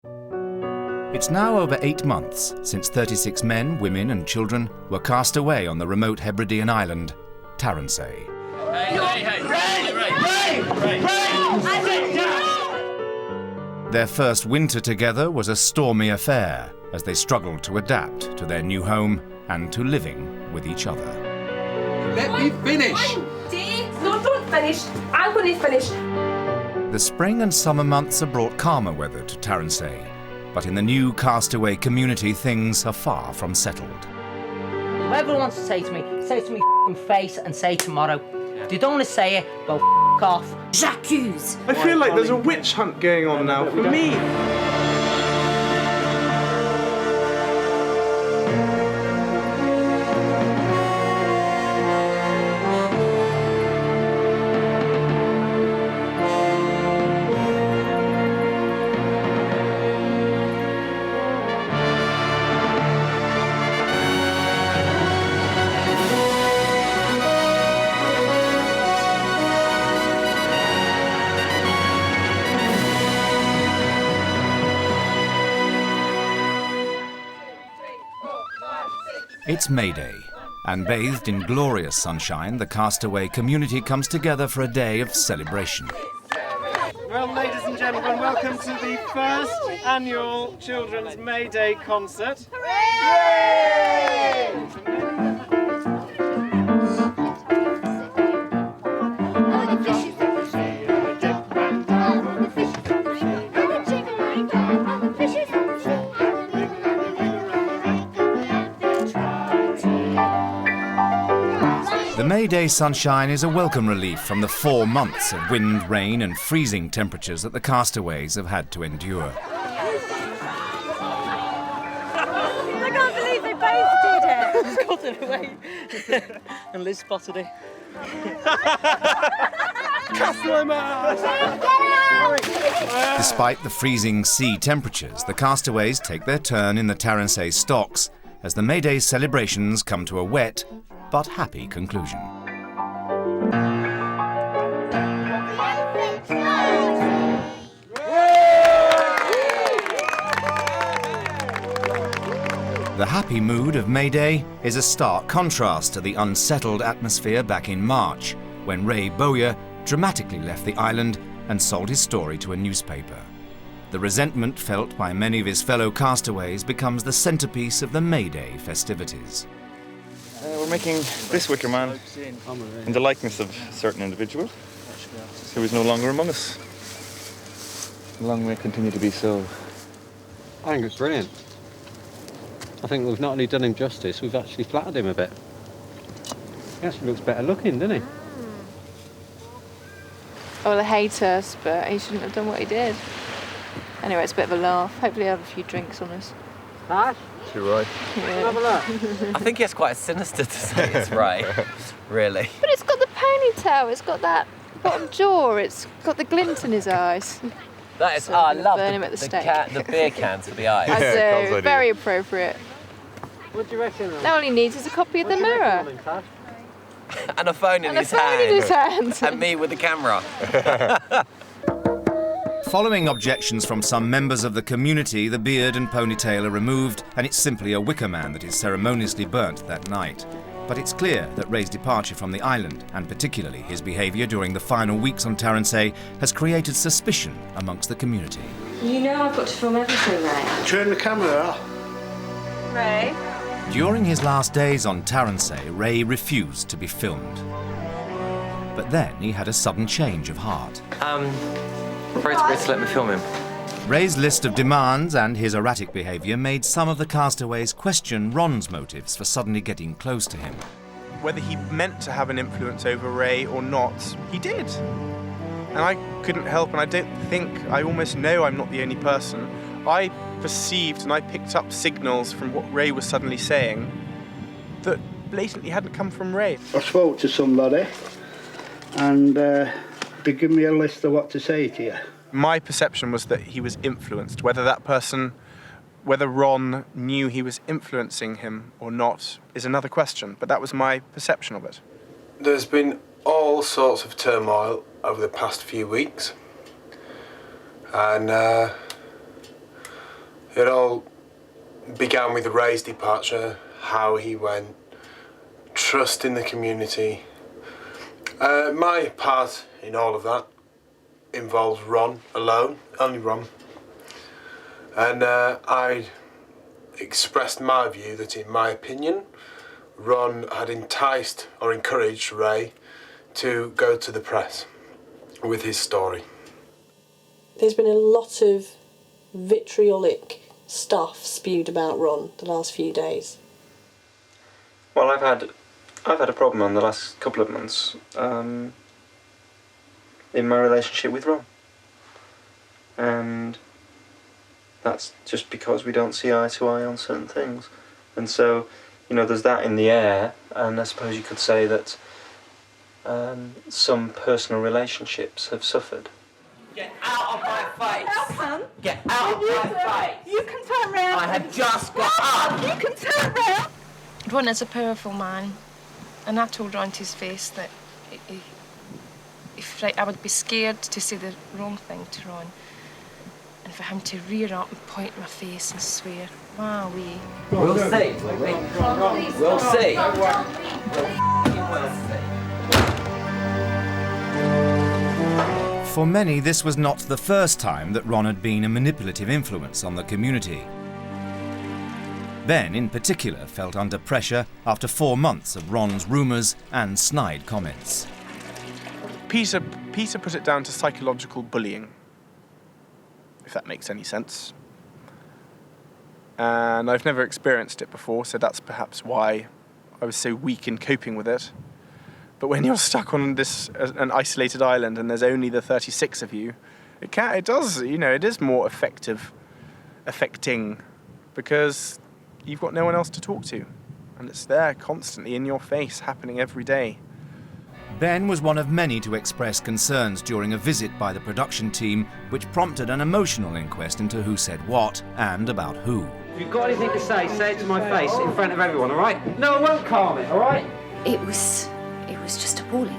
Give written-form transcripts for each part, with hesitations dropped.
It's now over 8 months since 36 men, women and children were cast away on the remote Hebridean island, Taransay. Their first winter together was a stormy affair as they struggled to adapt to their new home and to living with each other. Let me finish! No, don't finish. I'm going to finish. The spring and summer months have brought calmer weather to Taransay, but in the new Castaway community things are far from settled. Whatever wants to say to me f***ing face and say tomorrow. If you don't want to say it, well, f*** off. J'accuse. I feel like there's a witch hunt going on now for me. It's May Day, and bathed in glorious sunshine, the Castaway community comes together for a day of celebration. Well, ladies and gentlemen, welcome to the first annual Children's May Day concert. Yay! The May Day sunshine is a welcome relief from the 4 months of wind, rain and freezing temperatures that the castaways have had to endure. I can't believe they both did it! Got it away. And Liz spotted it. Despite the freezing sea temperatures, the castaways take their turn in the Taransay stocks as the May Day celebrations come to a wet but happy conclusion. The happy mood of May Day is a stark contrast to the unsettled atmosphere back in March, when Ray Bowyer dramatically left the island and sold his story to a newspaper. The resentment felt by many of his fellow castaways becomes the centerpiece of the May Day festivities. We're making this wicker man in the likeness of a certain individual who is no longer among us. Long may it continue to be so. I think it's brilliant. I think we've not only done him justice, we've actually flattered him a bit. He actually looks better looking, doesn't he? Well, I hate us, but he shouldn't have done what he did. Anyway, it's a bit of a laugh. Hopefully he'll have a few drinks on us. Ash? You're right. Yeah. Have a look. I think it's quite sinister to say it's right, really. But it's got the ponytail, it's got that bottom jaw, it's got the glint in his eyes. That is, So I love burn him at the stake. the beer cans for the eyes. I do, very appropriate. What do you reckon? All he needs is a copy of the mirror. And a phone in And a his phone hand. in his hand. And me with the camera. Following objections from some members of the community, the beard and ponytail are removed, and it's simply a wicker man that is ceremoniously burnt that night. But it's clear that Ray's departure from the island, and particularly his behaviour during the final weeks on Taransay, has created suspicion amongst the community. You know I've got to film everything, Ray. Turn the camera off. Ray? During his last days on Taransay, Ray refused to be filmed. But then he had a sudden change of heart. Afraid to let me film him. Ray's list of demands and his erratic behaviour made some of the castaways question Ron's motives for suddenly getting close to him. Whether he meant to have an influence over Ray or not, he did. And I couldn't help, and I almost know I'm not the only person. I perceived and I picked up signals from what Ray was suddenly saying that blatantly hadn't come from Ray. I spoke to somebody and they give me a list of what to say to you. My perception was that he was influenced. Whether Ron knew he was influencing him or not is another question, but that was my perception of it. There's been all sorts of turmoil over the past few weeks, and It all began with Ray's departure, how he went, trust in the community. My part in all of that involves Ron alone, only Ron. And I expressed my view that, in my opinion, Ron had enticed or encouraged Ray to go to the press with his story. There's been a lot of vitriolic stuff spewed about Ron the last few days. Well, I've had a problem in the last couple of months in my relationship with Ron, and that's just because we don't see eye to eye on certain things. And so, you know, there's that in the air, and I suppose you could say that some personal relationships have suffered. Get out of my face! Welcome. Get out of my face! You can turn round. I have just got up! You can turn round. Ron is a powerful man, and I told Ron to his face that I would be scared to say the wrong thing to Ron, and for him to rear up and point in my face and swear, wowee. We'll see, will we? We'll see. For many, this was not the first time that Ron had been a manipulative influence on the community. Ben, in particular, felt under pressure after 4 months of Ron's rumours and snide comments. Peter put it down to psychological bullying, if that makes any sense. And I've never experienced it before, so that's perhaps why I was so weak in coping with it. But when you're stuck on an isolated island and there's only the 36 of you, it is more affecting, because you've got no one else to talk to, and it's there constantly in your face, happening every day. Ben was one of many to express concerns during a visit by the production team, which prompted an emotional inquest into who said what and about who. If you've got anything to say it to my face in front of everyone, all right? No, I won't calm it, all right? It was just appalling.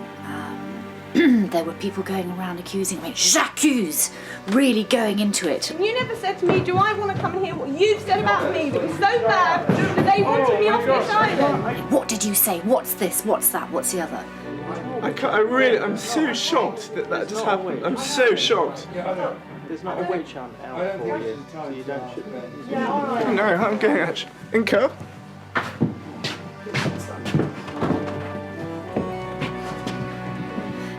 There were people going around accusing me. J'accuse! Really going into it. You never said to me, do I want to come and hear what you've said about me that was so bad that they wanted me off this island? What did you say? What's this? What's that? What's the other? I'm so shocked that just happened. I'm so shocked. There's not a witch hunt out for you, so you don't shoot them. No, I'm going actually. Inca?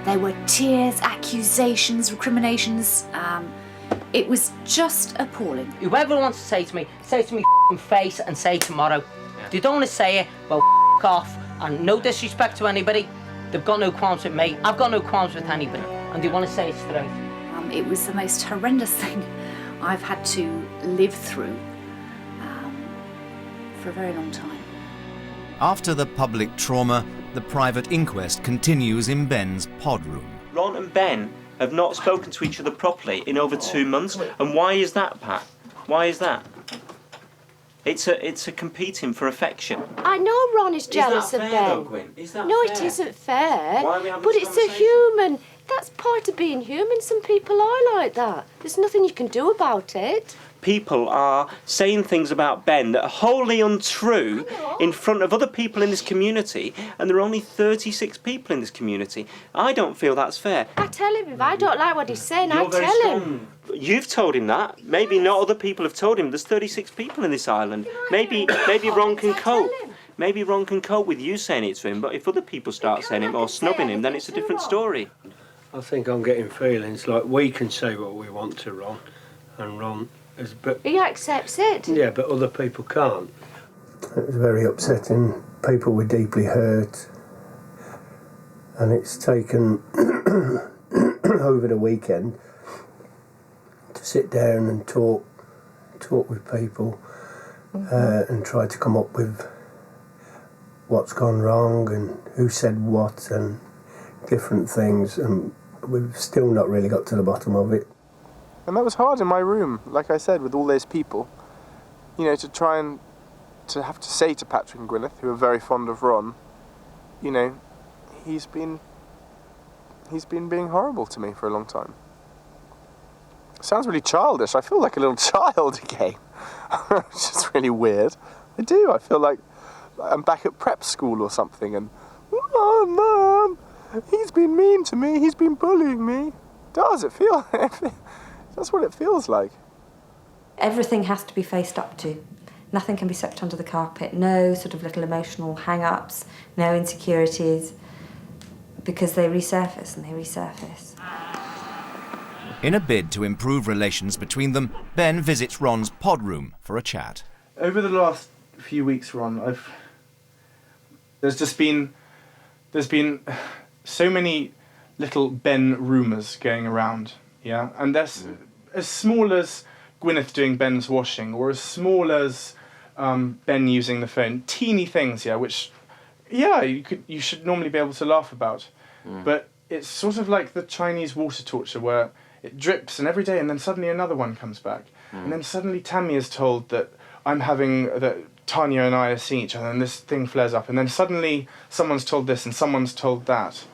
There were tears, accusations, recriminations. It was just appalling. Whoever wants to say to me face and say tomorrow. Yeah. If they don't want to say it, well, off. And no disrespect to anybody. They've got no qualms with me. I've got no qualms with anybody. And they want to say it straight. It was the most horrendous thing I've had to live through for a very long time. After the public trauma, the private inquest continues in Ben's pod room. Ron and Ben have not spoken to each other properly in over 2 months. And why is that, Pat? Why is that? It's a competing for affection. I know Ron is jealous of Ben. Though, Gwyn? Is that no, fair? It isn't fair. Why are we having but this it's a human. That's part of being human. Some people are like that. There's nothing you can do about it. People are saying things about Ben that are wholly untrue in front of other people in this community, and there are only 36 people in this community. I don't feel that's fair. I tell him if I don't like what he's saying, I You're very tell strong. him. You've told him that. Maybe not other people have told him. There's 36 people in this island. Maybe Ron can cope. Maybe Ron can cope with you saying it to him, but if other people start saying it or snubbing him, then it's a different story. I think I'm getting feelings like we can say what we want to Ron, and Ron is a bit... He accepts it. Yeah, but other people can't. It was very upsetting. People were deeply hurt, and it's taken over the weekend to sit down and talk with people and try to come up with what's gone wrong and who said what and different things, and we've still not really got to the bottom of it. And that was hard in my room, like I said, with all those people. You know, to try and to have to say to Patrick and Gwyneth, who are very fond of Ron, you know, he's been being horrible to me for a long time. sounds really childish. I feel like a little child again. It's just really weird. I do. I feel like I'm back at prep school or something and, oh, Mum, he's been mean to me, he's been bullying me. Does it feel? That's what it feels like. Everything has to be faced up to. Nothing can be swept under the carpet. No sort of little emotional hang-ups, no insecurities, because they resurface and they resurface. In a bid to improve relations between them, Ben visits Ron's pod room for a chat. Over the last few weeks, Ron, there's been so many little Ben rumours going around, yeah? And there's as small as Gwyneth doing Ben's washing, or as small as Ben using the phone. Teeny things, yeah, which, yeah, you should normally be able to laugh about. But it's sort of like the Chinese water torture where it drips and every day and then suddenly another one comes back. And then suddenly Tammy is told that that Tanya and I are seeing each other and this thing flares up. And then suddenly someone's told this and someone's told that.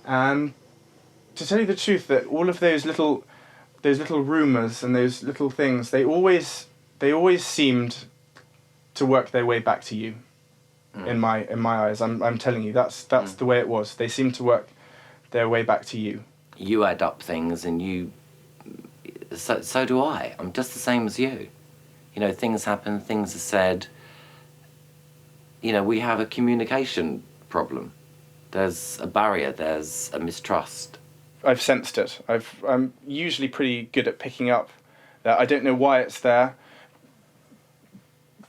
And to tell you the truth, that all of those little rumours and those little things, they always seemed to work their way back to you. In my eyes, I'm telling you, that's the way it was. They seemed to work their way back to you. You add up things, and so do I. I'm just the same as you. You know, things happen, things are said. You know, we have a communication problem. There's a barrier, there's a mistrust. I've sensed it. I'm usually pretty good at picking up that. I don't know why it's there.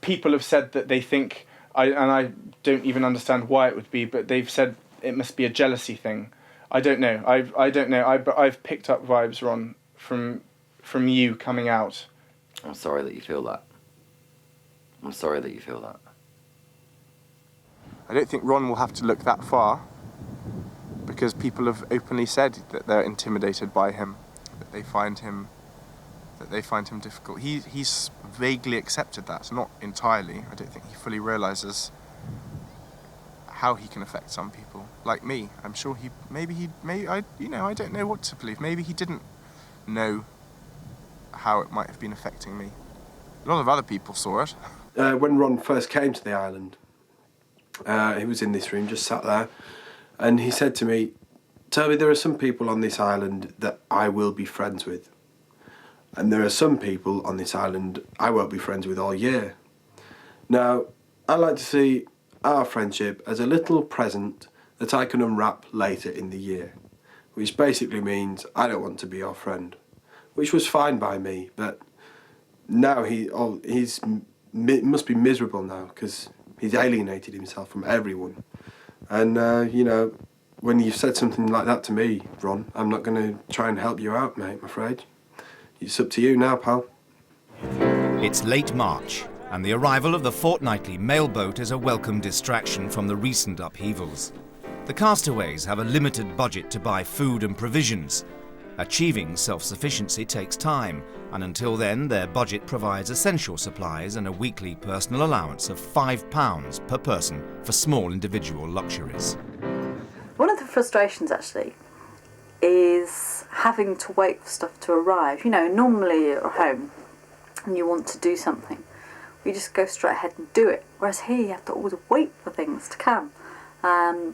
People have said that they think, and I don't even understand why it would be, but they've said it must be a jealousy thing. I don't know. I don't know. But I've picked up vibes, Ron, from you coming out. I'm sorry that you feel that. I'm sorry that you feel that. I don't think Ron will have to look that far, because people have openly said that they're intimidated by him, that they find him difficult. He's vaguely accepted that, not entirely. I don't think he fully realises how he can affect some people, like me. I'm sure I don't know what to believe. Maybe he didn't know how it might have been affecting me. A lot of other people saw it. When Ron first came to the island, he was in this room, just sat there, and he said to me, "Toby, there are some people on this island that I will be friends with. And there are some people on this island I won't be friends with all year. Now, I like to see our friendship as a little present that I can unwrap later in the year, which basically means I don't want to be your friend," which was fine by me, but now he must be miserable now because he's alienated himself from everyone. And, when you've said something like that to me, Ron, I'm not going to try and help you out, mate, I'm afraid. It's up to you now, pal. It's late March, and the arrival of the fortnightly mail boat is a welcome distraction from the recent upheavals. The castaways have a limited budget to buy food and provisions. Achieving self-sufficiency takes time, and until then their budget provides essential supplies and a weekly personal allowance of £5 per person for small individual luxuries. One of the frustrations, actually, is having to wait for stuff to arrive. You know, normally you're at home and you want to do something, you just go straight ahead and do it. Whereas here you have to always wait for things to come.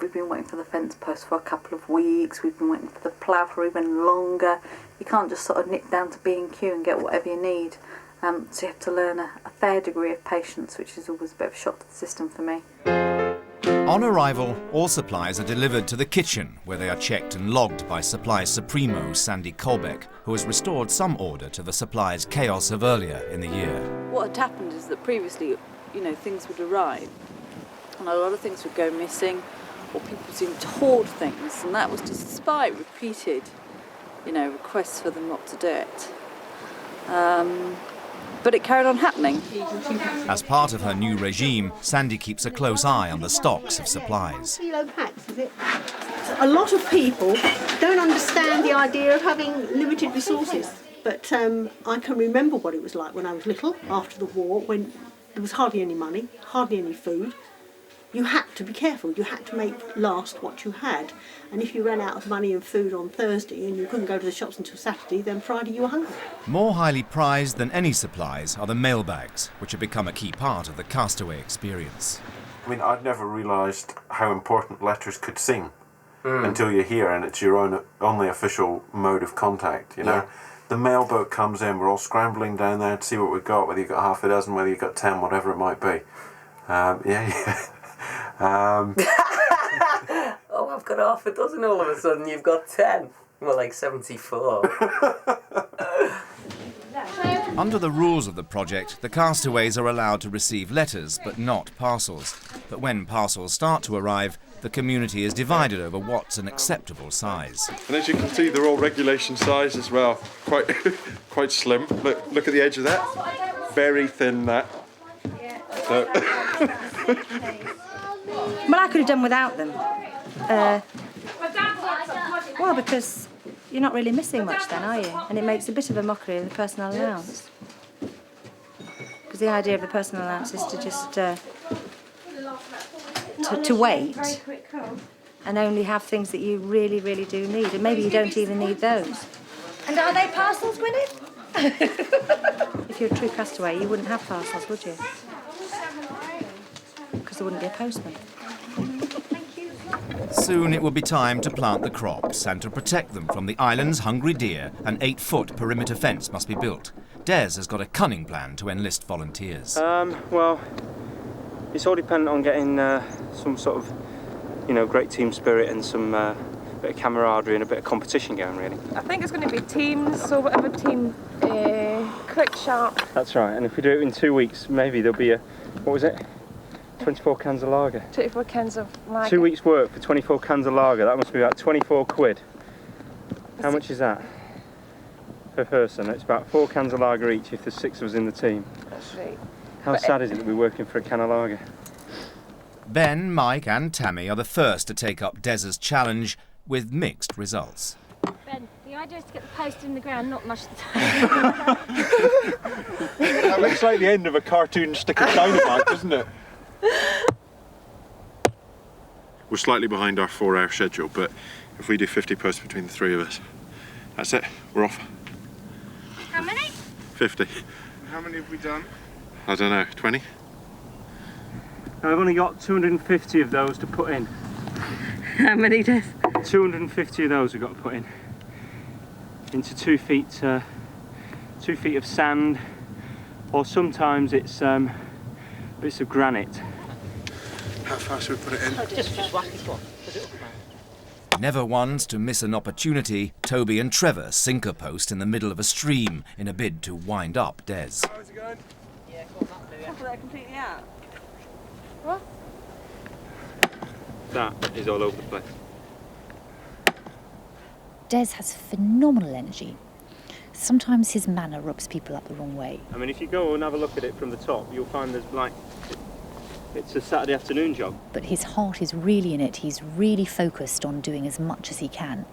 We've been waiting for the fence post for a couple of weeks, we've been waiting for the plough for even longer. You can't just sort of nip down to B&Q and get whatever you need. So you have to learn a fair degree of patience, which is always a bit of a shock to the system for me. On arrival, all supplies are delivered to the kitchen, where they are checked and logged by Supply Supremo Sandy Colbeck, who has restored some order to the supplies chaos of earlier in the year. What had happened is that previously, things would arrive and a lot of things would go missing, or people seemed to hoard things, and that was despite repeated, requests for them not to do it. But it carried on happening. As part of her new regime, Sandy keeps a close eye on the stocks of supplies. Kilo packs, is it? A lot of people don't understand the idea of having limited resources. But I can remember what it was like when I was little, after the war, when there was hardly any money, hardly any food. you had to be careful. You had to make last what you had. And if you ran out of money and food on Thursday and you couldn't go to the shops until Saturday, then Friday you were hungry. More highly prized than any supplies are the mailbags, which have become a key part of the Castaway experience. I mean, I'd never realised how important letters could seem until you're here and it's your only official mode of contact, you know. Yeah. The mailboat comes in, we're all scrambling down there to see what we've got, whether you've got half a dozen, whether you've got 10, whatever it might be. Oh, I've got half a dozen all of a sudden, you've got 10. Well, like 74. Under the rules of the project, the castaways are allowed to receive letters, but not parcels. But when parcels start to arrive, the community is divided over what's an acceptable size. And as you can see, they're all regulation size as well. Quite slim. Look at the edge of that. Very thin, that. So. Well, I could have done without them. Well, because you're not really missing much then, are you? And it makes a bit of a mockery of the personal allowance. Because the idea of the personal allowance is to just to wait and only have things that you really, really do need. And maybe you don't even need those. And are they parcels, Gwyneth? If you're a true castaway, you wouldn't have parcels, would you? Because there wouldn't be a postman. Soon it will be time to plant the crops, and to protect them from the island's hungry deer, an 8-foot perimeter fence must be built. Des has got a cunning plan to enlist volunteers. Well, it's all dependent on getting some sort of, great team spirit and some bit of camaraderie and a bit of competition going, really. I think it's going to be teams, so whatever team, quick, sharp. That's right, and if we do it in 2 weeks, maybe there'll be 24 cans of lager. 24 cans of lager. 2 weeks' work for 24 cans of lager, that must be about 24 quid. How much is that per person? It's about 4 cans of lager each if there's 6 of us in the team. That's right. How sad is it that we're working for a can of lager? Ben, Mike and Tammy are the first to take up Des's challenge with mixed results. Ben, the idea is to get the post in the ground, not much the time. That looks like the end of a cartoon stick of dynamite, doesn't it? We're slightly behind our 4-hour schedule, but if we do 50 posts between the 3 of us, that's it, we're off. How many? 50. How many have we done? I don't know, 20? I've only got 250 of those to put in. How many, Des? 250 of those we've got to put in. Into 2 feet of sand, or sometimes it's bits of granite. How far should we put it in? Just whack it on. Never ones to miss an opportunity, Toby and Trevor sink a post in the middle of a stream in a bid to wind up Des. How's it going? Yeah, go on that, Lou. Pull that completely out. What? That is all over the place. Des has phenomenal energy. Sometimes his manner rubs people up the wrong way. I mean, if you go and have a look at it from the top, you'll find there's it's a Saturday afternoon job. But his heart is really in it. He's really focused on doing as much as he can.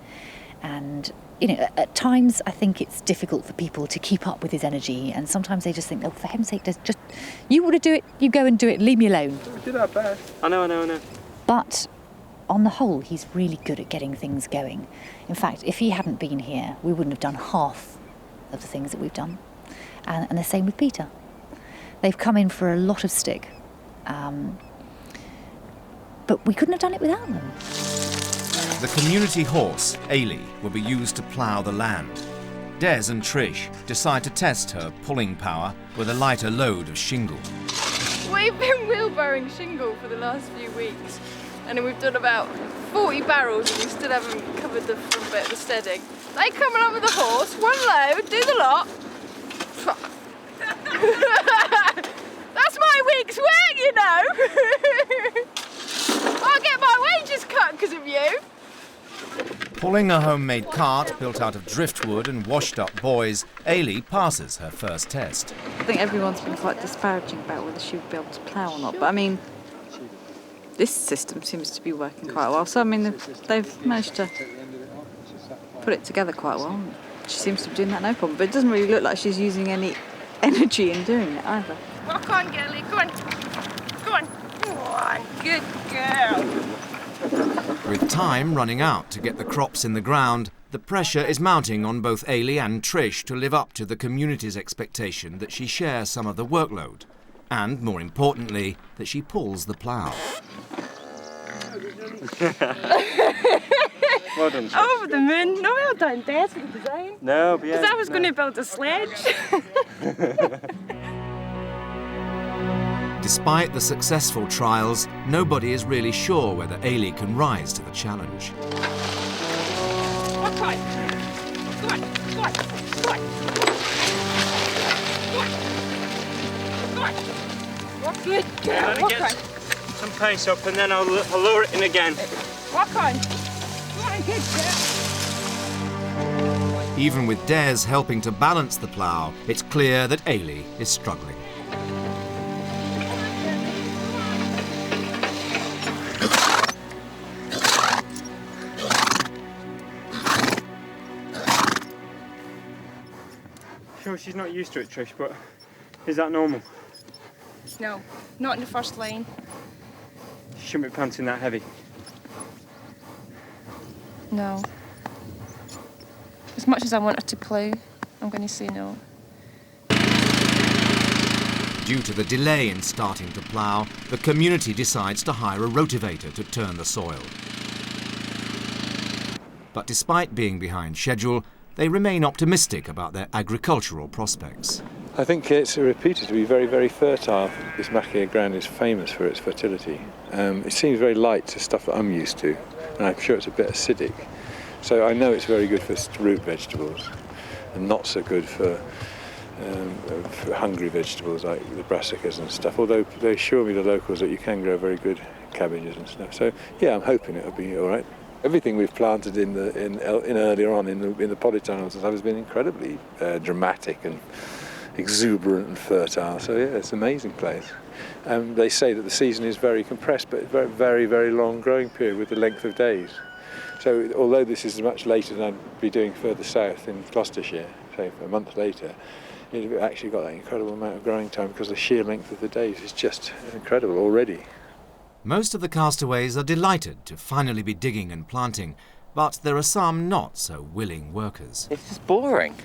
And, at times I think it's difficult for people to keep up with his energy. And sometimes they just think, oh, for heaven's sake, just you want to do it, you go and do it, leave me alone. We did our best. I know. But on the whole, he's really good at getting things going. In fact, if he hadn't been here, we wouldn't have done half of the things that we've done. And the same with Peter. They've come in for a lot of stick. But we couldn't have done it without them. The community horse, Ailey, will be used to plough the land. Des and Trish decide to test her pulling power with a lighter load of shingle. We've been wheelbarrowing shingle for the last few weeks, and then we've done about 40 barrels, and we still haven't covered the front bit of the steading. They come along with the horse, one load, do the lot. That's my week's work, I'll get my wages cut because of you. Pulling a homemade cart built out of driftwood and washed-up boys, Ailey passes her first test. I think everyone's been quite disparaging about whether she would be able to plough or not, but I mean, this system seems to be working quite well. So, I mean, they've managed to put it together quite well. She seems to be doing that no problem, but it doesn't really look like she's using any energy in doing it either. Rock on, girlie, come on. Come Go on. Go on. Good girl. With time running out to get the crops in the ground, the pressure is mounting on both Ailey and Trish to live up to the community's expectation that she share some of the workload, and, more importantly, that she pulls the plough. Well done. Over the moon. No, well done, Dad, for the design. No, but yeah. Because I was going to build a sledge. Despite the successful trials, nobody is really sure whether Ailey can rise to the challenge. Walk on. Go on. Go on. Go on. Go on. Walk good girl. Walk on. Some pace up and then I'll lower it in again. Walk on. Go on, good girl. Even with Des helping to balance the plough, it's clear that Ailey is struggling. Sure, she's not used to it, Trish, but is that normal? No, not in the first line. She shouldn't be panting that heavy. No. As much as I want her to plough, I'm going to say no. Due to the delay in starting to plough, the community decides to hire a rotavator to turn the soil. But despite being behind schedule, they remain optimistic about their agricultural prospects. I think it's reputed to be very, very fertile. This Macchia ground is famous for its fertility. It seems very light to stuff that I'm used to, and I'm sure it's a bit acidic. So I know it's very good for root vegetables, and not so good for hungry vegetables like the brassicas and stuff, although they assure me, the locals, that you can grow very good cabbages and stuff. So yeah, I'm hoping it'll be all right. Everything we've planted in earlier on in the polytunnels has been incredibly dramatic and exuberant and fertile. So yeah, it's an amazing place. They say that the season is very compressed, but very, very, very long growing period with the length of days. So although this is much later than I'd be doing further south in Gloucestershire, say a month later, you've actually got that incredible amount of growing time because the sheer length of the days is just incredible already. Most of the castaways are delighted to finally be digging and planting, but there are some not so willing workers. It's just boring.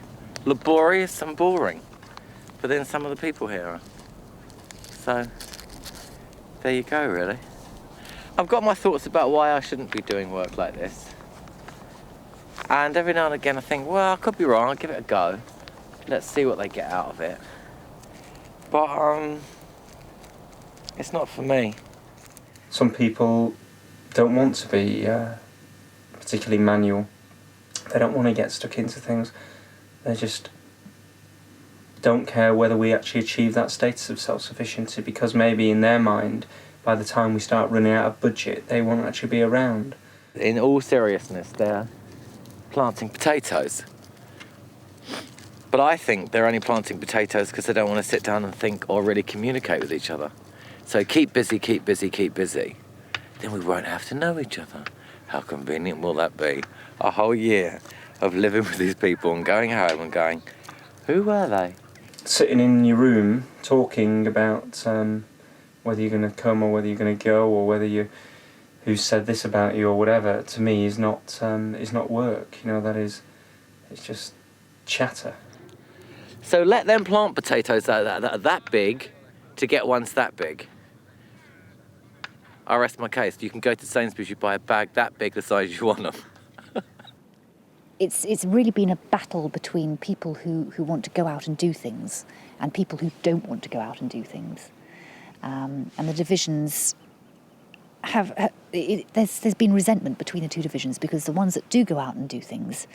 Laborious and boring. But then some of the people here are. So, there you go, really. I've got my thoughts about why I shouldn't be doing work like this. And every now and again I think, well, I could be wrong, I'll give it a go. Let's see what they get out of it. But, it's not for me. Some people don't want to be particularly manual. They don't want to get stuck into things. They just don't care whether we actually achieve that status of self-sufficiency, because maybe in their mind, by the time we start running out of budget, they won't actually be around. In all seriousness, they're planting potatoes. But I think they're only planting potatoes because they don't want to sit down and think or really communicate with each other. So keep busy, keep busy, keep busy. Then we won't have to know each other. How convenient will that be? A whole year of living with these people and going home and going, who were they? Sitting in your room talking about whether you're going to come or whether you're going to go, or who said this about you or whatever, to me is not work. You know, it's just chatter. So let them plant potatoes that are that big to get ones that big. I rest my case. You can go to Sainsbury's, you buy a bag that big, the size you want them. It's really been a battle between people who want to go out and do things and people who don't want to go out and do things. And the divisions there's been resentment between the two divisions, because the ones that do go out and do things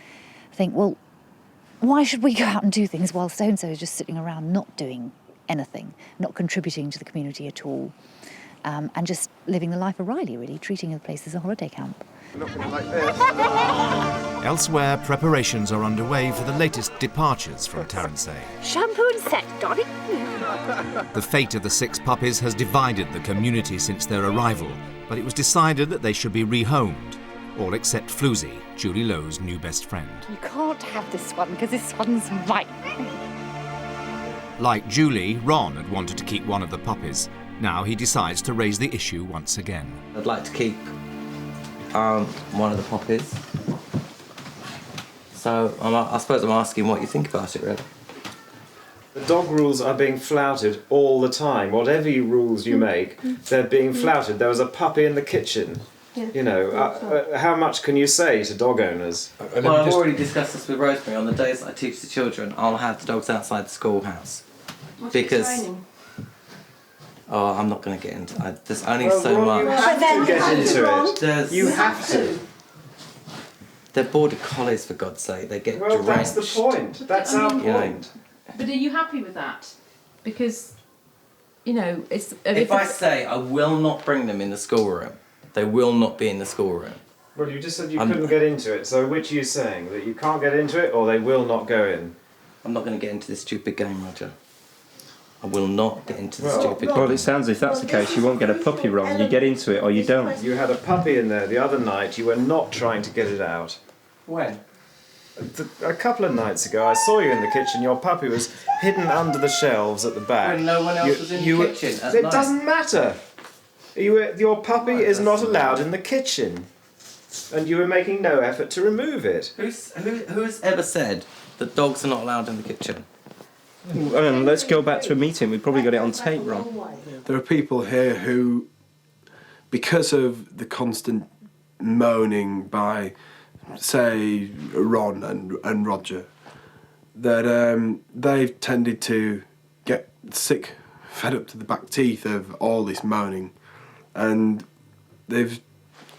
think, well, why should we go out and do things while so-and-so is just sitting around not doing anything, not contributing to the community at all, and just living the life of Riley, really, treating the place as a holiday camp. Elsewhere, preparations are underway for the latest departures from Taransay. Shampoo and set, Donny. The fate of the 6 puppies has divided the community since their arrival, but it was decided that they should be rehomed, all except Floozy, Julie Lowe's new best friend. You can't have this one because this one's mine. Like Julie, Ron had wanted to keep one of the puppies, Now he decides to raise the issue once again. I'd like to keep one of the puppies. So I suppose I'm asking what you think about it, really. The dog rules are being flouted all the time. Whatever rules you make, they're being flouted. There was a puppy in the kitchen. You know, how much can you say to dog owners? Well, I've already discussed this with Rosemary. On the days that I teach the children, I'll have the dogs outside the schoolhouse. Because... Oh, I'm not going to get into it. There's only so much. You have to get into it. You have to. They're border collies, for God's sake. They get drenched. That's the point. That's our point. But are you happy with that? Because, you know, it's... If I say I will not bring them in the schoolroom, they will not be in the schoolroom. Well, you just said you couldn't get into it, so which are you saying? That you can't get into it, or they will not go in? I'm not going to get into this stupid game, Roger. I will not get into the stupid game. Well, it sounds as if that's the case. You won't get a puppy wrong. You get into it or you don't. You had a puppy in there the other night. You were not trying to get it out. When? A couple of nights ago, I saw you in the kitchen. Your puppy was hidden under the shelves at the back. When no one else was in the kitchen at night. It doesn't matter. Your puppy is not allowed in the kitchen. And you were making no effort to remove it. Who's ever said that dogs are not allowed in the kitchen? Let's go back to a meeting. We've probably got it on tape, Ron. There are people here who, because of the constant moaning by, say, Ron and Roger, that they've tended to get sick, fed up to the back teeth of all this moaning, and they've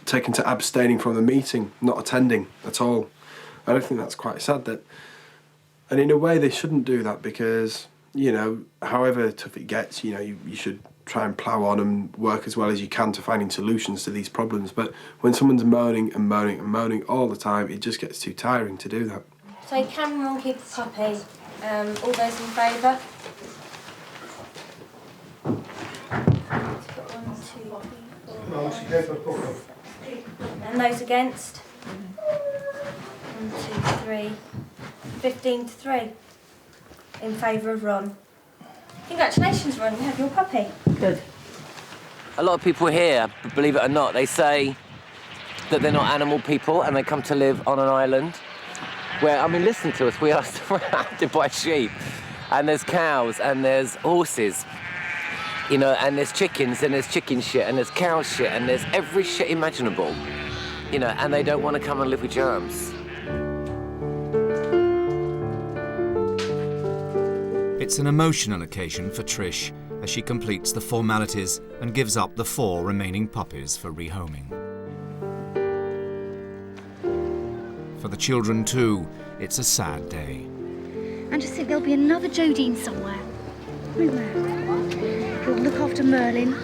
taken to abstaining from the meeting, not attending at all. I don't think that's quite sad. And in a way, they shouldn't do that because, you know, however tough it gets, you know, you should try and plough on and work as well as you can to finding solutions to these problems. But when someone's moaning and moaning and moaning all the time, it just gets too tiring to do that. So can Ron keep the puppy? All those in favour? 1, 2, 4. And those against? 1, 2, 3. 15-3 in favour of Ron. Congratulations, Ron, you have your puppy. Good. A lot of people here, believe it or not, they say that they're not animal people and they come to live on an island where, I mean, listen to us, we are surrounded by sheep and there's cows and there's horses, you know, and there's chickens and there's chicken shit and there's cow shit and there's every shit imaginable, you know, and they don't want to come and live with germs. It's an emotional occasion for Trish as she completes the formalities and gives up the 4 remaining puppies for rehoming. For the children too, it's a sad day. And just think there'll be another Jodine somewhere. Who'll look after Merlin.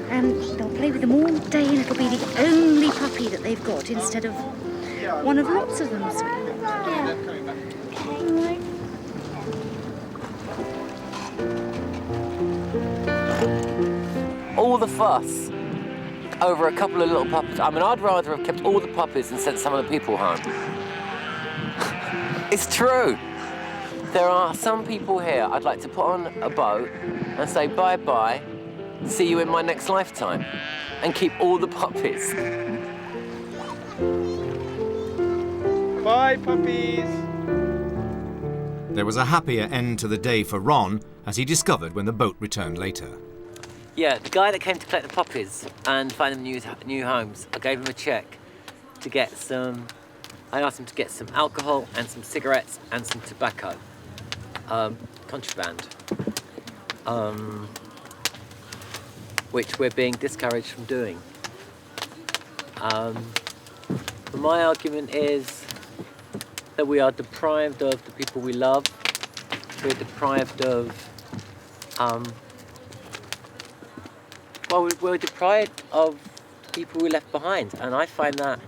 And they'll play with them all day and it'll be the only puppy that they've got instead of one of lots of them, sweetheart. Yeah. Okay. All the fuss over a couple of little puppies. I mean, I'd rather have kept all the puppies and sent some of the people home. It's true. There are some people here I'd like to put on a boat and say bye-bye, see you in my next lifetime, and keep all the puppies. Bye, puppies! There was a happier end to the day for Ron as he discovered when the boat returned later. Yeah, the guy that came to collect the puppies and find them new homes, I gave him a cheque to get some... I asked him to get some alcohol and some cigarettes and some tobacco. Contraband. Which we're being discouraged from doing. But my argument is that we are deprived of the people we love. We're deprived of... well, we're deprived of people we left behind, and I find that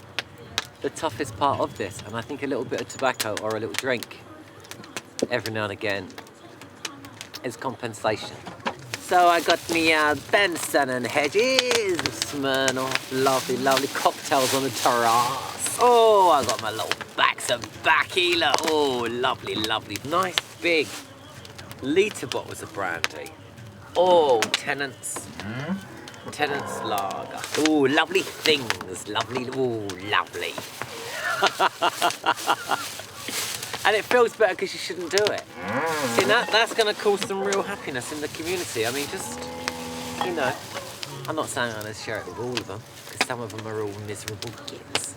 the toughest part of this, and I think a little bit of tobacco or a little drink every now and again is compensation. So I got me Benson and Hedges, Smirnoff, lovely, lovely cocktails on the terrace. Oh, I got my little backs of backy, oh, lovely, lovely, nice big litre bottles of brandy. Oh, Tennant's. Tennant's lager. Oh, lovely things. Lovely. Oh, lovely. And it feels better because you shouldn't do it. See, that's going to cause some real happiness in the community. I mean, just, you know, I'm not saying I'm going to share it with all of them, because some of them are all miserable kids.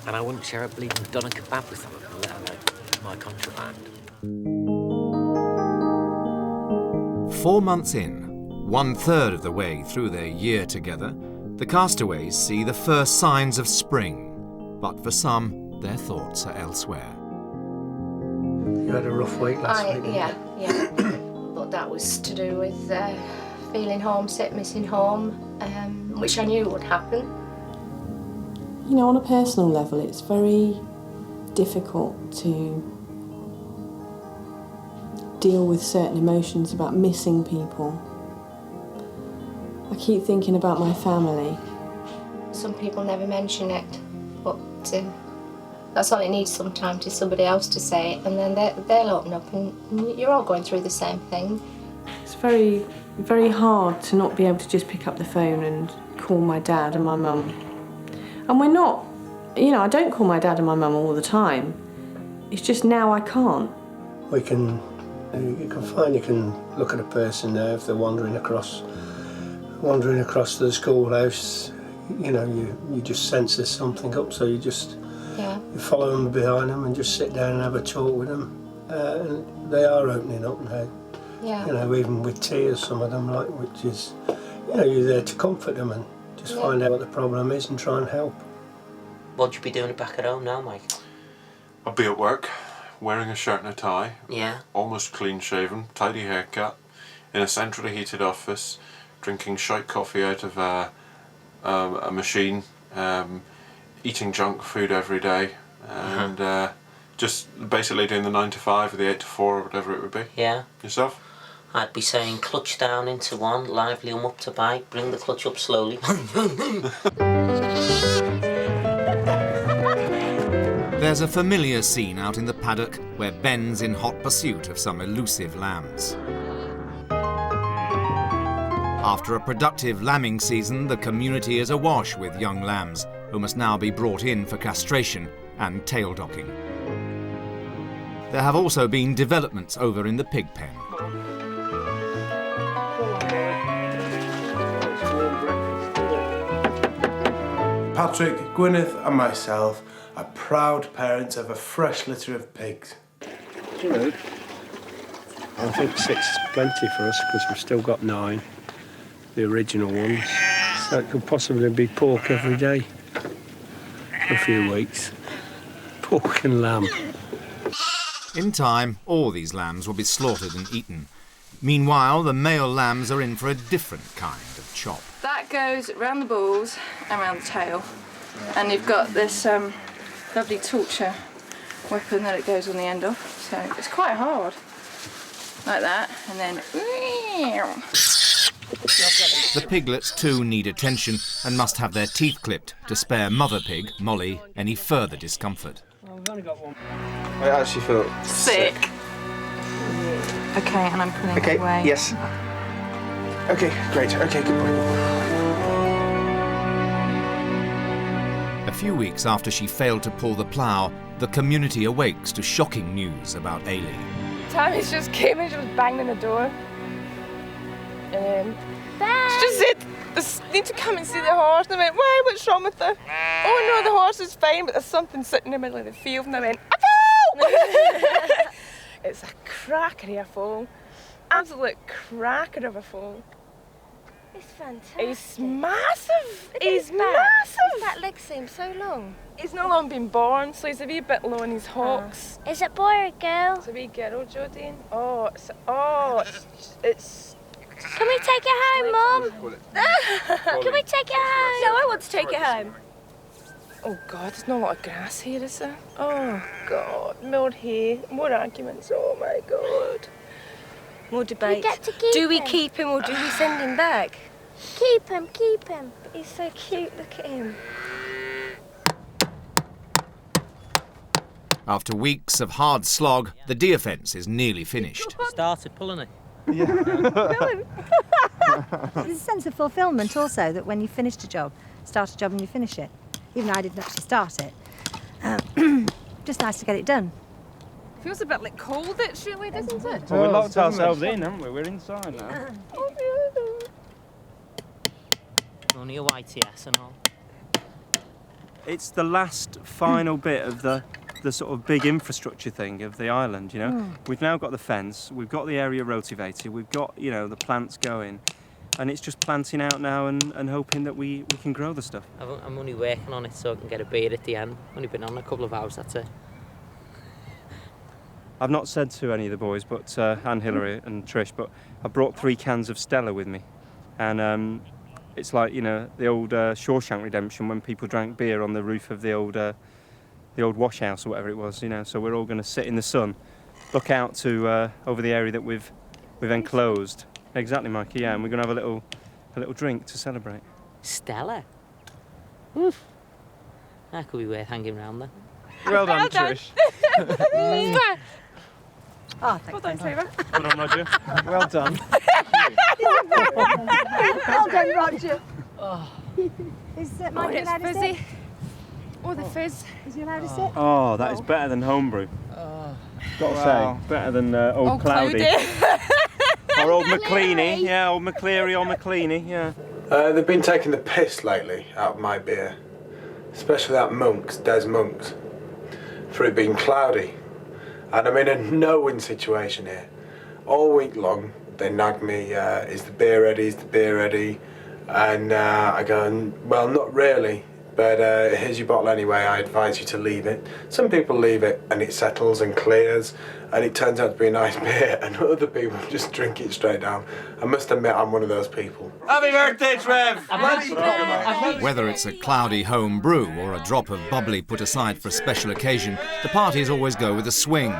And I wouldn't share a bleeding doner kebab with some of them, let alone my contraband. 4 months in, 1/3 of the way through their year together, the castaways see the first signs of spring. But for some, their thoughts are elsewhere. You had a rough week last week, didn't Yeah. But that was to do with feeling homesick, missing home, which I knew would happen. You know, on a personal level, it's very difficult to deal with certain emotions about missing people. I keep thinking about my family. Some people never mention it, but that's all it needs sometimes, is somebody else to say it, and then they'll open up, and you're all going through the same thing. It's very, very hard to not be able to just pick up the phone and call my dad and my mum. And we're not, you know, I don't call my dad and my mum all the time. It's just now I can't. You can look at a person there if they're wandering across to the schoolhouse. You know, you just sense there's something up, so you follow them behind them and just sit down and have a talk with them. And they are opening up now. Yeah. You know, even with tears, some of them, like, which is, you know, you're there to comfort them and just find out what the problem is and try and help. What'd you be doing back at home now, Mike? I'll be at work, wearing a shirt and a tie. Yeah. Almost clean shaven, tidy haircut, in a centrally heated office, drinking shite coffee out of a machine, eating junk food every day, and just basically doing the 9 to 5 or the 8 to 4 or whatever it would be. Yeah. Yourself? I'd be saying clutch down into one, lively up to bike, bring the clutch up slowly. There's a familiar scene out in the paddock where Ben's in hot pursuit of some elusive lambs. After a productive lambing season, the community is awash with young lambs who must now be brought in for castration and tail docking. There have also been developments over in the pig pen. Patrick, Gwyneth and myself are proud parents of a fresh litter of pigs. You know, I think 6 is plenty for us because we've still got 9, the original ones. So it could possibly be pork every day for a few weeks. Pork and lamb. In time, all these lambs will be slaughtered and eaten. Meanwhile, the male lambs are in for a different kind of chop. That goes around the balls and around the tail. And you've got this lovely torture weapon that it goes on the end of. So it's quite hard. Like that, and then... The piglets too need attention and must have their teeth clipped to spare mother pig, Molly, any further discomfort. I've only got one. I actually feel sick. Okay, and I'm pulling Okay, it away. yes. Okay, great. Okay, good boy. A few weeks after she failed to pull the plough, the community awakes to shocking news about Ailey. Tammy's just came and she was banging the door. She just said, "I need to come and see the horse." And I went, "Why? What's wrong with her?" "Oh no, the horse is fine, but there's something sitting in the middle of the field." And I went, "Apple!" It's a cracker of a foal. Absolute cracker of a foal. It's fantastic. He's massive. He's His massive. back leg seems so long. He's not long been born, so he's a wee bit low in his hocks. Is it boy or girl? It's a wee girl, Jodine. It's Can we take it home, Mum? Can we take it home? No, I want to take it home. Oh God, there's not a lot of grass here, is there? Oh God, more hay, more arguments. Oh my God. More debate. Do we keep him or do we send him back? Keep him, keep him. He's so cute, look at him. After weeks of hard slog, the deer fence is nearly finished. Started pulling it. There's a sense of fulfilment also that when you finished a job, start a job and you finish it. Even though I didn't actually start it. Just nice to get it done. Feels a bit like cold, actually, doesn't it? Well, we locked ourselves in, haven't we? We're inside now. Only a YTS and all. It's the last final bit of the sort of big infrastructure thing of the island, you know. We've now got the fence, we've got the area rotivated, we've got, you know, the plants going, and it's just planting out now and hoping that we can grow the stuff. I'm only working on it so I can get a beer at the end. Only been on a couple of hours, that's it. I've not said to any of the boys, but and Hilary and Trish, but I brought 3 cans of Stella with me, and it's like, you know, the old Shawshank Redemption when people drank beer on the roof of the old wash house or whatever it was, you know. So we're all going to sit in the sun, look out to over the area that we've enclosed. Exactly, Mikey. Yeah, and we're going to have a little drink to celebrate. Stella. Oof. That could be worth hanging around then. Well done, Trish. Oh, thanks. Well done, Trevor. Well done, Roger. Well done. Well done, Roger. Oh. Is Oh, Mikey it's allowed to fizzy. sit? Oh, the fizz. Is he allowed to sit? Oh, that is better than homebrew. Got to say, better than old Cloudy. Or old McLeany. Yeah, old McCleary or McLeany, yeah. They've been taking the piss lately out of my beer. Especially that Des Monks, for it being cloudy. And I'm in a no-win situation here. All week long, they nag me, is the beer ready, is the beer ready? And I go, well, not really, but here's your bottle anyway, I advise you to leave it. Some people leave it and it settles and clears, and it turns out to be a nice beer, and other people just drink it straight down. I must admit, I'm one of those people. Happy birthday, Trev! Whether it's a cloudy home brew or a drop of bubbly put aside for a special occasion, the parties always go with a swing.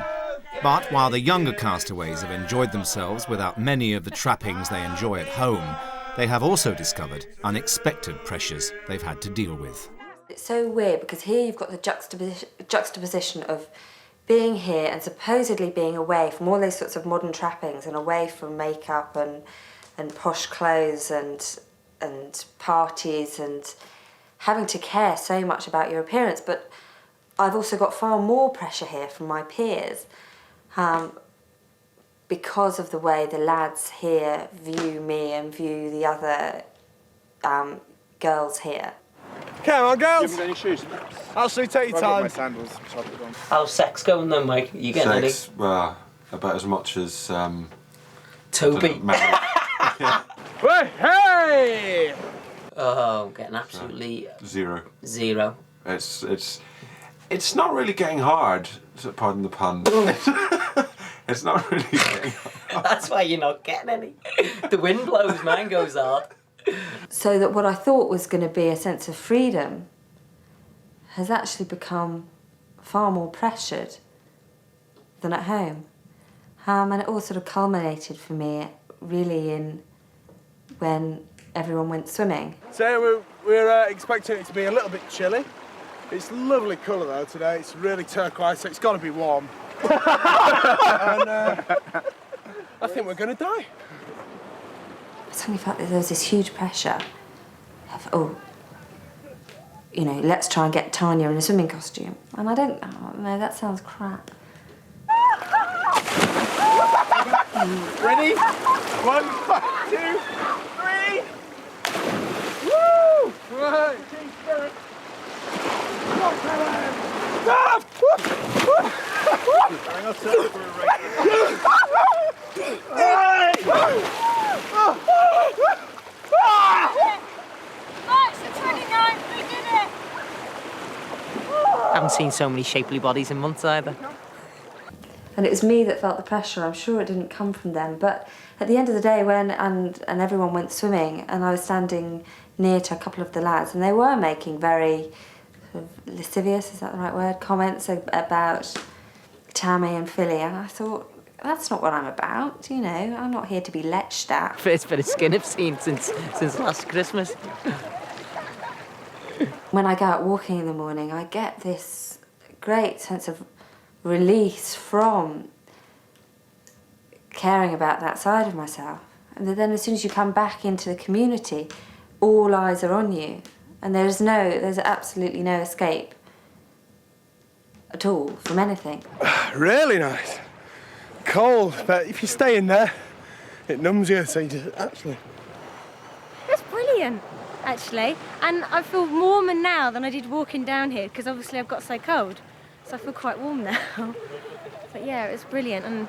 But while the younger castaways have enjoyed themselves without many of the trappings they enjoy at home, they have also discovered unexpected pressures they've had to deal with. It's so weird because here you've got the juxtaposition of being here and supposedly being away from all those sorts of modern trappings and away from makeup and posh clothes and parties and having to care so much about your appearance. But I've also got far more pressure here from my peers because of the way the lads here view me and view the other girls here. Come on, girls! You haven't got any shoes? Actually, take your I've got time. my sandals, which I'll put on. How's sex going then, Mike? You getting any? Sex, well, about as much as Toby. Hey! Oh, getting absolutely Zero. It's not really getting hard, pardon the pun. It's not really getting hard. That's why you're not getting any. The wind blows, mine goes hard. So that what I thought was going to be a sense of freedom has actually become far more pressured than at home. And it all sort of culminated for me really in when everyone went swimming. So we're expecting it to be a little bit chilly. It's lovely colour though today. It's really turquoise, so it's got to be warm. And I think we're going to die. I suddenly felt that there was this huge pressure of, oh, you know, let's try and get Tanya in a swimming costume. And I don't know, that sounds crap. Ready? 1, 2, 3. Woo! Right, team spirit. Come on, Helen. Stop! Bring us up for a race. Hey! March the 29th, we did it! I haven't seen so many shapely bodies in months either. And it was me that felt the pressure. I'm sure it didn't come from them. But at the end of the day, when and everyone went swimming, and I was standing near to a couple of the lads, and they were making very sort of lascivious, is that the right word, comments about Tammy and Philly, and I thought, that's not what I'm about, you know. I'm not here to be leched at. First bit of skin I've seen since last Christmas. When I go out walking in the morning, I get this great sense of release from caring about that side of myself. And then as soon as you come back into the community, all eyes are on you, and there's absolutely no escape at all from anything. Really nice. Cold, but if you stay in there, it numbs you, so you just actually... It's brilliant, actually. And I feel warmer now than I did walking down here, because obviously I've got so cold. So I feel quite warm now. But yeah, it's brilliant. And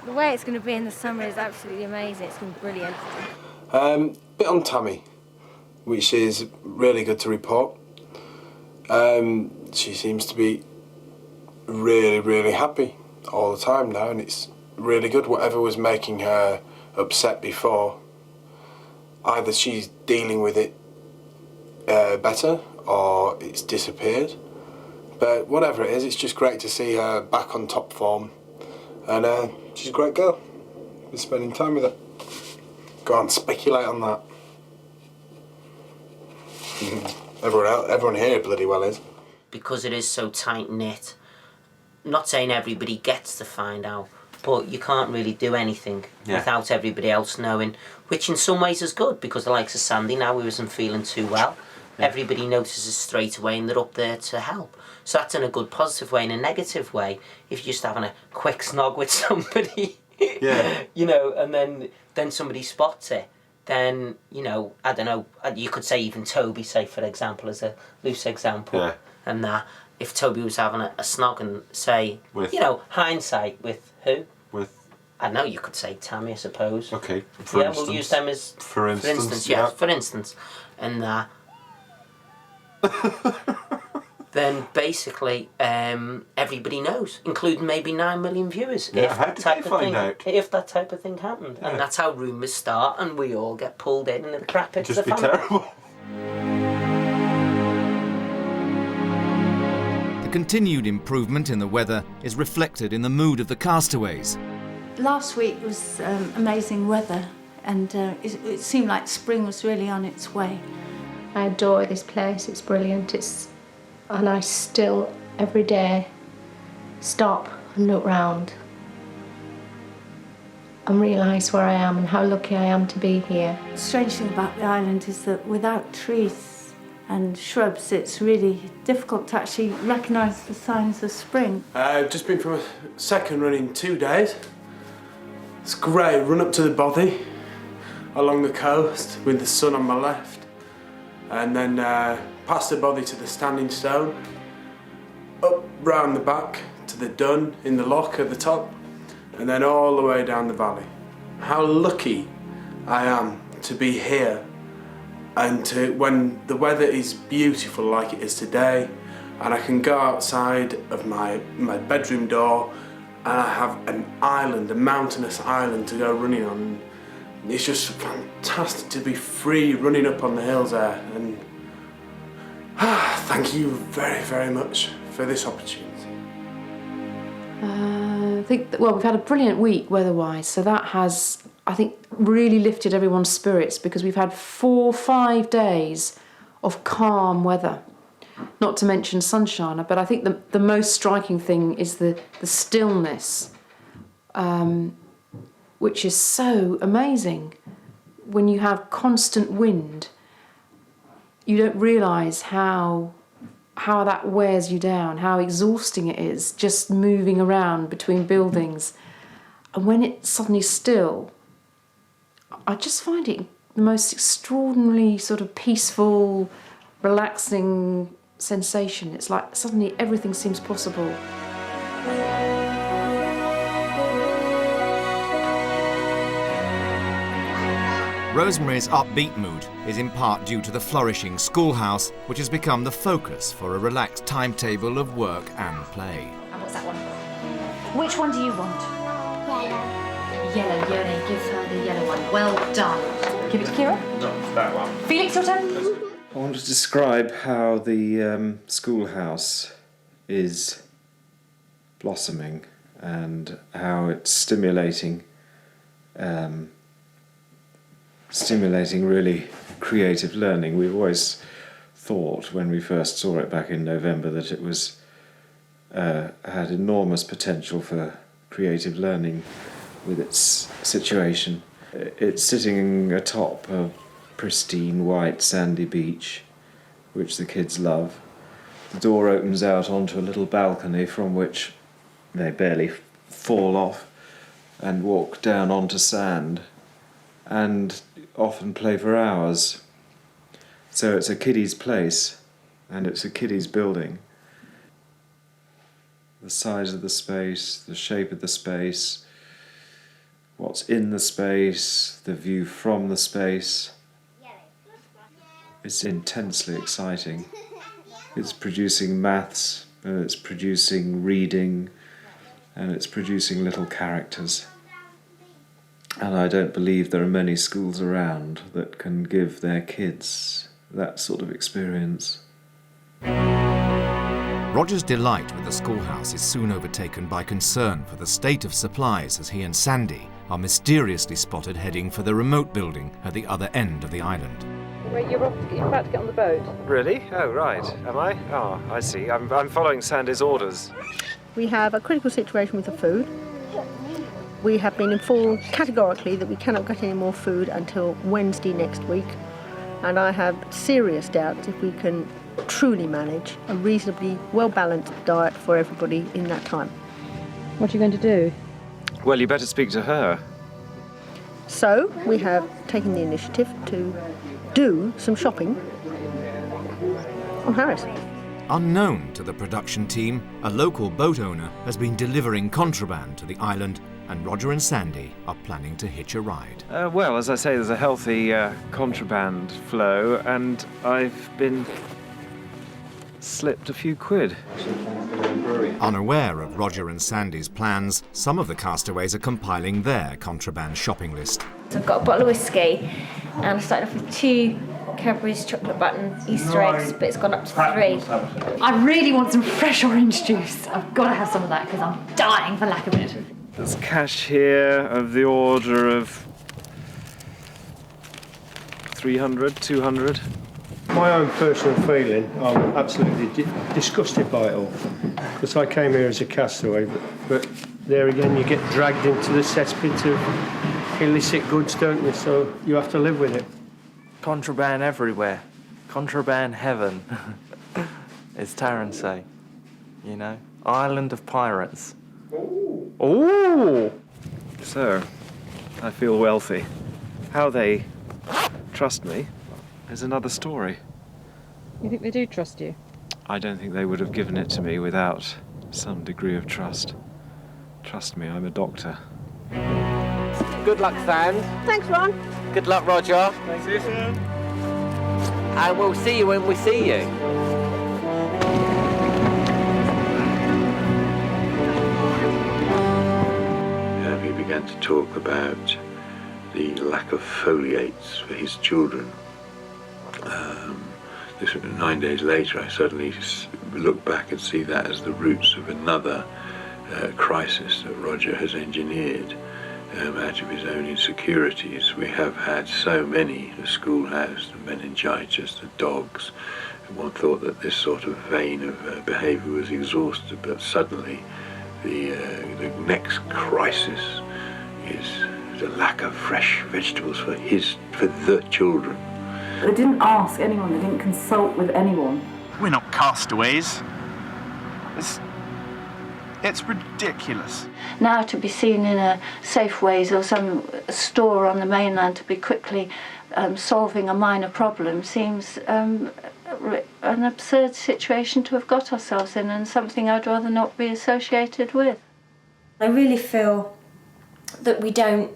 the way it's going to be in the summer is absolutely amazing. It's going to be brilliant. Bit on Tammy, which is really good to report. She seems to be really, really happy all the time now, and it's really good. Whatever was making her upset before, either she's dealing with it better or it's disappeared. But whatever it is, it's just great to see her back on top form, and she's a great girl. Been spending time with her. Go on, speculate on that. Everyone here bloody well is. Because it is so tight-knit, not saying everybody gets to find out, but you can't really do anything without everybody else knowing, which in some ways is good, because the likes of Sandy, now he wasn't feeling too well, everybody notices straight away and they're up there to help. So that's in a good positive way. In a negative way, if you're just having a quick snog with somebody, you know, and then somebody spots it, then, you know, I don't know, you could say even Toby, say, for example, as a loose example, and that, if Toby was having a snog and say, you know, hindsight with who? With... I don't know, you could say Tammy, I suppose. Okay, for instance. We'll use them as... For instance, for instance. And then basically everybody knows, including maybe 9 million viewers. How did they find out? If that type of thing happened. And that's how rumours start, and we all get pulled in and the crap hits the fan. Just be terrible. The continued improvement in the weather is reflected in the mood of the castaways. Last week was amazing weather, and it seemed like spring was really on its way. I adore this place, it's brilliant, and I still, every day, stop and look round and realise where I am and how lucky I am to be here. The strange thing about the island is that without trees and shrubs, it's really difficult to actually recognise the signs of spring. I've just been from a second run in 2 days. It's great, run up to the bothy, along the coast with the sun on my left, and then past the bothy to the Standing Stone, up round the back to the Dun in the lock at the top, and then all the way down the valley. How lucky I am to be here, and when the weather is beautiful like it is today, and I can go outside of my bedroom door and I have an island, a mountainous island to go running on. It's just fantastic to be free running up on the hills there, and thank you very, very much for this opportunity. I think, well, we've had a brilliant week weather-wise, so that has, I think, really lifted everyone's spirits, because we've had 4-5 days of calm weather, not to mention sunshine. But I think the most striking thing is the stillness, which is so amazing. When you have constant wind, you don't realise how that wears you down, how exhausting it is just moving around between buildings. And when it's suddenly still, I just find it the most extraordinarily sort of peaceful, relaxing sensation. It's like suddenly everything seems possible. Rosemary's upbeat mood is in part due to the flourishing schoolhouse, which has become the focus for a relaxed timetable of work and play. And what's that one? Which one do you want? Yellow. Yellow, give her the yellow one. Well done. Give it to Kira. No, that one. Felix, your turn. I want to describe how the schoolhouse is blossoming and how it's stimulating really creative learning. We've always thought, when we first saw it back in November, that it was had enormous potential for creative learning with its situation. It's sitting atop a pristine white sandy beach, which the kids love. The door opens out onto a little balcony from which they barely fall off and walk down onto sand and often play for hours. So it's a kiddie's place and it's a kiddie's building. The size of the space, the shape of the space, what's in the space, the view from the space. It's intensely exciting. It's producing maths, and it's producing reading, and it's producing little characters. And I don't believe there are many schools around that can give their kids that sort of experience. Roger's delight with the schoolhouse is soon overtaken by concern for the state of supplies as he and Sandy are mysteriously spotted heading for the remote building at the other end of the island. Wait, you're about to get on the boat. Really? Oh, right. Am I? Oh, I see. I'm following Sandy's orders. We have a critical situation with the food. We have been informed categorically that we cannot get any more food until Wednesday next week. And I have serious doubts if we can truly manage a reasonably well-balanced diet for everybody in that time. What are you going to do? Well, you better speak to her. So, we have taken the initiative to do some shopping on Harris. Unknown to the production team, a local boat owner has been delivering contraband to the island, and Roger and Sandy are planning to hitch a ride. Well, as I say, there's a healthy contraband flow, and I've been slipped a few quid. Unaware of Roger and Sandy's plans, some of the castaways are compiling their contraband shopping list. So I've got a bottle of whiskey, and I started off with 2 Cadbury's chocolate button Easter eggs, but it's gone up to 3. I really want some fresh orange juice. I've got to have some of that because I'm dying for lack of it. There's cash here of the order of 300, 200. My own personal feeling, I'm absolutely disgusted by it all. Because I came here as a castaway, but there again you get dragged into the cesspit of illicit goods, don't you? So you have to live with it. Contraband everywhere. Contraband heaven. It's Taransay, you know? Island of pirates. Ooh! So, I feel wealthy. How they trust me is another story. You think they do trust you? I don't think they would have given it to me without some degree of trust. Trust me, I'm a doctor. Good luck, Sand. Thanks, Ron. Good luck, Roger. Thanks. See you soon. And we'll see you when we see you. He began to talk about the lack of foliates for his children. This was 9 days later. I suddenly look back and see that as the roots of another crisis that Roger has engineered out of his own insecurities. We have had so many, the schoolhouse, the meningitis, the dogs, and one thought that this sort of vein of behaviour was exhausted, but suddenly the next crisis is the lack of fresh vegetables for the children. They didn't ask anyone, they didn't consult with anyone. We're not castaways. It's ridiculous. Now to be seen in a Safeways or some store on the mainland to be quickly solving a minor problem seems an absurd situation to have got ourselves in, and something I'd rather not be associated with. I really feel that we don't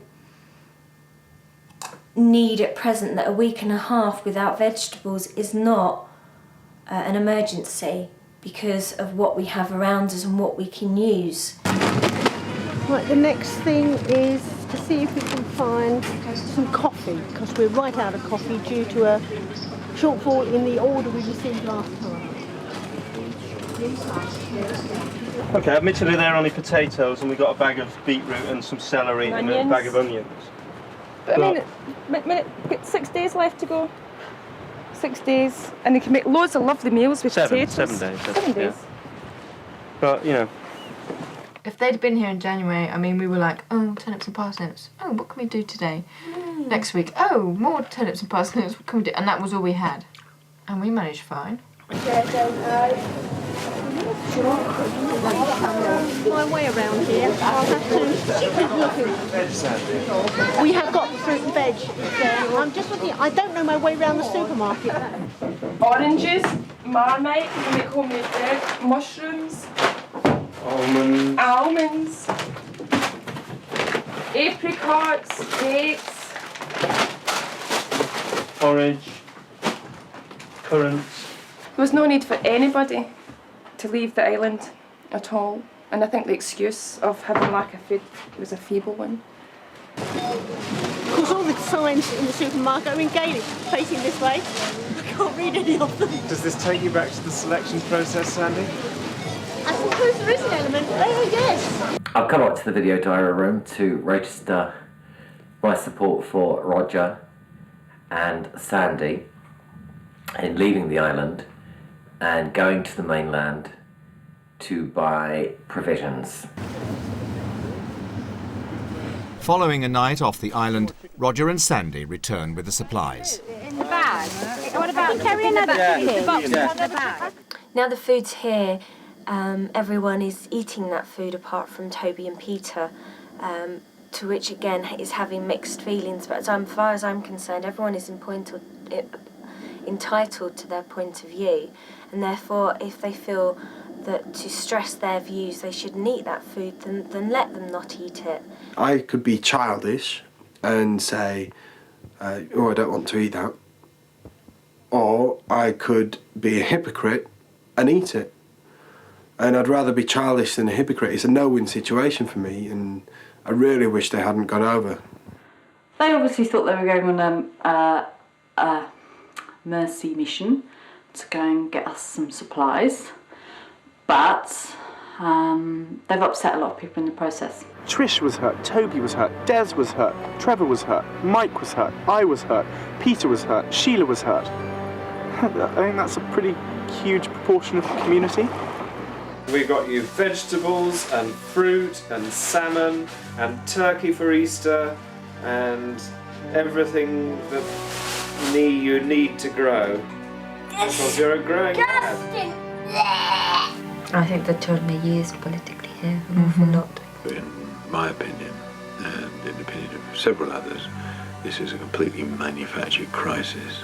need at present, that a week and a half without vegetables is not an emergency because of what we have around us and what we can use. Right, the next thing is to see if we can find some coffee, because we're right out of coffee due to a shortfall in the order we received last time. Okay, admittedly they're only potatoes, and we got a bag of beetroot and some celery and a bag of onions. But I mean, 6 days left to go. 6 days, and you can make loads of lovely meals with potatoes. 7 days. 7 days. Yeah. But, you know. If they'd been here in January, I mean, we were like, oh, turnips and parsnips. Oh, what can we do today? Next week, oh, more turnips and parsnips. What can we do? And that was all we had. And we managed fine. My way around here, I'll have to keep looking. We have got the fruit and veg. I'm just looking. I don't know my way around the supermarket. Oranges, marmite, they call me there, mushrooms, almonds, apricots, dates, Orange, currants. There was no need for anybody to leave the island at all, and I think the excuse of having lack of food was a feeble one. Of course, all the signs in the supermarket are in Gaelic, facing this way. I can't read any of them. Does this take you back to the selection process, Sandy? I suppose there is an element. Oh, yes. I've come up to the video diary room to register my support for Roger and Sandy in leaving the island and going to the mainland to buy provisions. Following a night off the island, Roger and Sandy return with the supplies. In the bag. What about carry another bag? Now the food's here, everyone is eating that food apart from Toby and Peter, to which again is having mixed feelings. But as far as I'm concerned, everyone is entitled to their point of view, and therefore if they feel that to stress their views they shouldn't eat that food, then let them not eat it. I could be childish and say, oh, I don't want to eat that. Or I could be a hypocrite and eat it. And I'd rather be childish than a hypocrite. It's a no-win situation for me, and I really wish they hadn't gone over. They obviously thought they were going on a mercy mission to go and get us some supplies, but they've upset a lot of people in the process. Trish was hurt, Toby was hurt, Des was hurt, Trevor was hurt, Mike was hurt, I was hurt, Peter was hurt, Sheila was hurt. I think that's a pretty huge proportion of the community. We got you vegetables and fruit and salmon and turkey for Easter and everything that you need to grow. Because you're a growing man. I think the term they used politically here an awful lot. In my opinion, and in the opinion of several others, this is a completely manufactured crisis.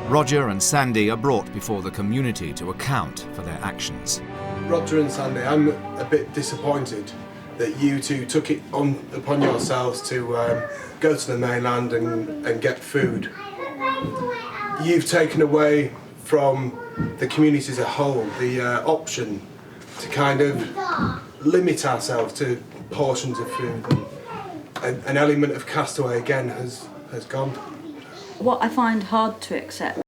Roger and Sandy are brought before the community to account for their actions. Roger and Sandy, I'm a bit disappointed that you two took it upon yourselves to go to the mainland and get food. You've taken away from the community as a whole the option to kind of limit ourselves to portions of food. An element of Castaway again has gone. What I find hard to accept